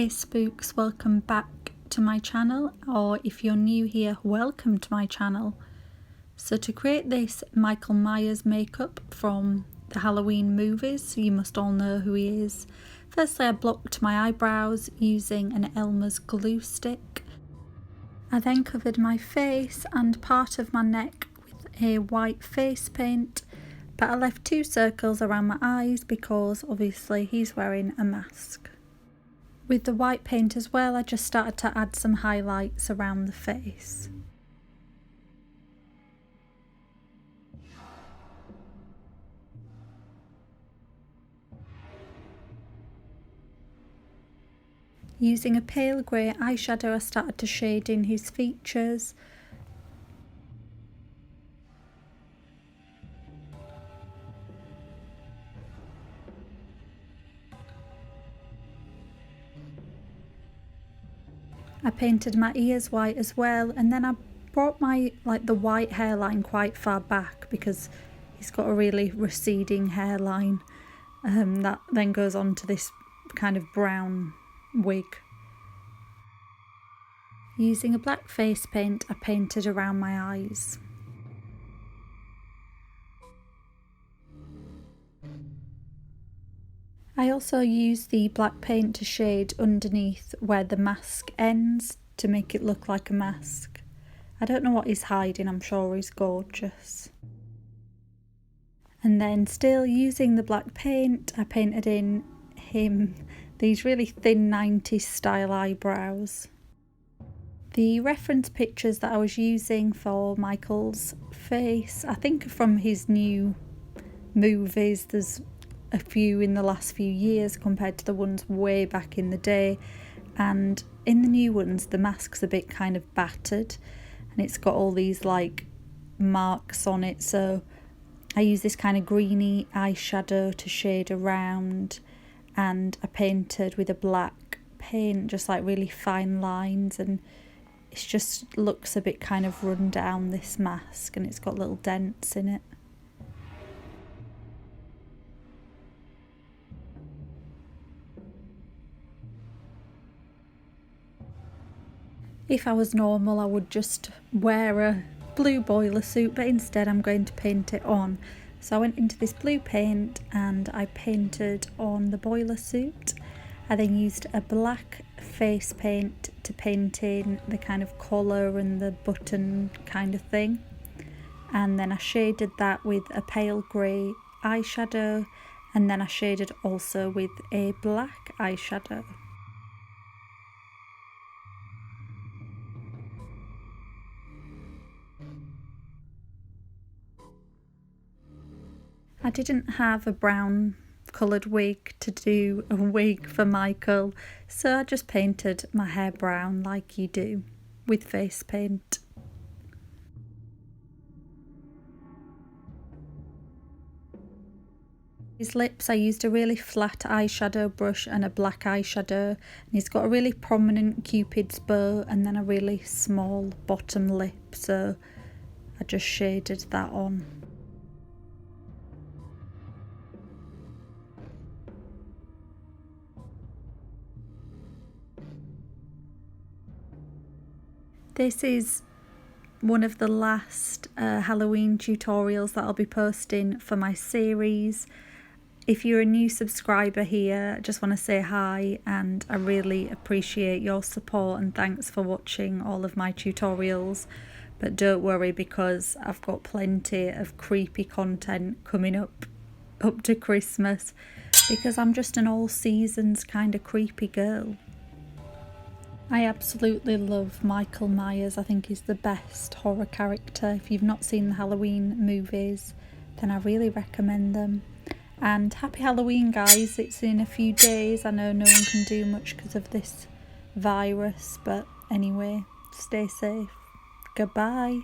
Hey spooks, welcome back to my channel, or if you're new here, welcome to my channel. So to create this Michael Myers makeup from the Halloween movies, you must all know who he is. Firstly, I blocked my eyebrows using an Elmer's glue stick. I then covered my face and part of my neck with a white face paint, but I left 2 circles around my eyes because obviously he's wearing a mask. With the white paint as well, I just started to add some highlights around the face. Using a pale grey eyeshadow, I started to shade in his features. I painted my ears white as well, and then I brought the white hairline quite far back because he's got a really receding hairline that then goes on to this kind of brown wig. Using a black face paint, I painted around my eyes. I also used the black paint to shade underneath where the mask ends to make it look like a mask. I don't know what he's hiding, I'm sure he's gorgeous. And then still using the black paint, I painted in him these really thin 90s style eyebrows. The reference pictures that I was using for Michael's face, I think from his new movies. There's a few in the last few years compared to the ones way back in the day, and in the new ones the mask's a bit kind of battered and it's got all these like marks on it, so I use this kind of greeny eyeshadow to shade around, and I painted with a black paint just like really fine lines, and it just looks a bit kind of run down, this mask, and it's got little dents in it. If I was normal, I would just wear a blue boiler suit, but instead I'm going to paint it on. So I went into this blue paint and I painted on the boiler suit. I then used a black face paint to paint in the kind of collar and the button kind of thing. And then I shaded that with a pale grey eyeshadow, and then I shaded also with a black eyeshadow. I didn't have a brown coloured wig to do a wig for Michael, so I just painted my hair brown like you do with face paint. His lips, I used a really flat eyeshadow brush and a black eyeshadow, and he's got a really prominent cupid's bow and then a really small bottom lip, so I just shaded that on. This is one of the last Halloween tutorials that I'll be posting for my series. If you're a new subscriber here, I just want to say hi, and I really appreciate your support and thanks for watching all of my tutorials. But don't worry, because I've got plenty of creepy content coming up to Christmas, because I'm just an all seasons kind of creepy girl. I absolutely love Michael Myers. I think he's the best horror character. If you've not seen the Halloween movies, then I really recommend them. And happy Halloween, guys. It's in a few days. I know no one can do much because of this virus, but anyway, stay safe. Goodbye.